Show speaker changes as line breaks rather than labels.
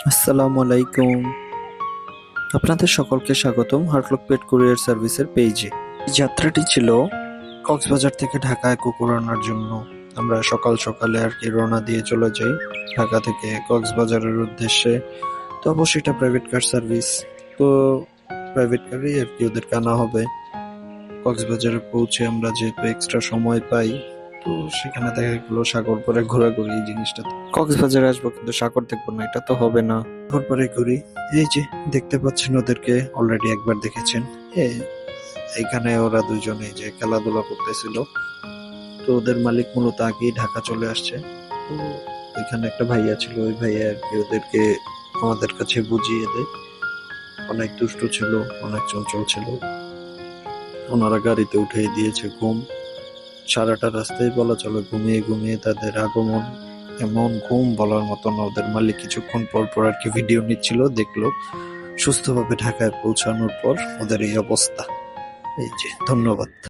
আসসালামু আলাইকুম। আপনাদের সকলকে স্বাগতম হার্টলক পেট কুরিয়ার সার্ভিসের পেজে। এই যাত্রাটি ছিল কক্সবাজার থেকে ঢাকায় কুকুর আনার জন্য। আমরা সকাল সকালে আর কি রওনা দিয়ে চলে যাই ঢাকা থেকে কক্সবাজারের উদ্দেশ্যে। তো অবশ্যই এটা প্রাইভেট কার সার্ভিস। তো প্রাইভেট কারেই আর কি ওদেরকে আনা হবে। কক্সবাজারে পৌঁছে আমরা যেহেতু এক্সট্রা সময় পাই, তো সেখানে দেখা গেলো সাগর পাড়ে ঘোরাঘুরি এই জিনিসটা। কক্সবাজারে আসবো কিন্তু সাগর দেখবো না, এটা তো হবে না। সাগর পাড়ে ঘুরি। এই যে দেখতে পাচ্ছেন ওদেরকে অলরেডি একবার দেখেছেন। এইখানে ওরা দুজনে যে খেলাধুলা করতেছিল। তো ওদের মালিক মূলত আগেই ঢাকা চলে আসছে। তো ওইখানে একটা ভাইয়া ছিল, ওই ভাইয়া আর কি ওদেরকে আমাদের কাছে বুঝিয়ে দেয়। অনেক দুষ্টু ছিল, অনেক চঞ্চল ছিল। ওনারা গাড়িতে উঠিয়ে দিয়েছে ঘুম। সারাটা রাস্তায় বলা চলে ঘুমিয়ে ঘুমিয়ে তাদের আগমন। এমন ঘুম বলার মতো না। ওদের মালিক কিছুক্ষণ পর পর আর কি ভিডিও নিচ্ছিল, দেখলো সুস্থভাবে ঢাকায় পৌঁছানোর পর ওদের এই অবস্থা। এই যে ধন্যবাদ।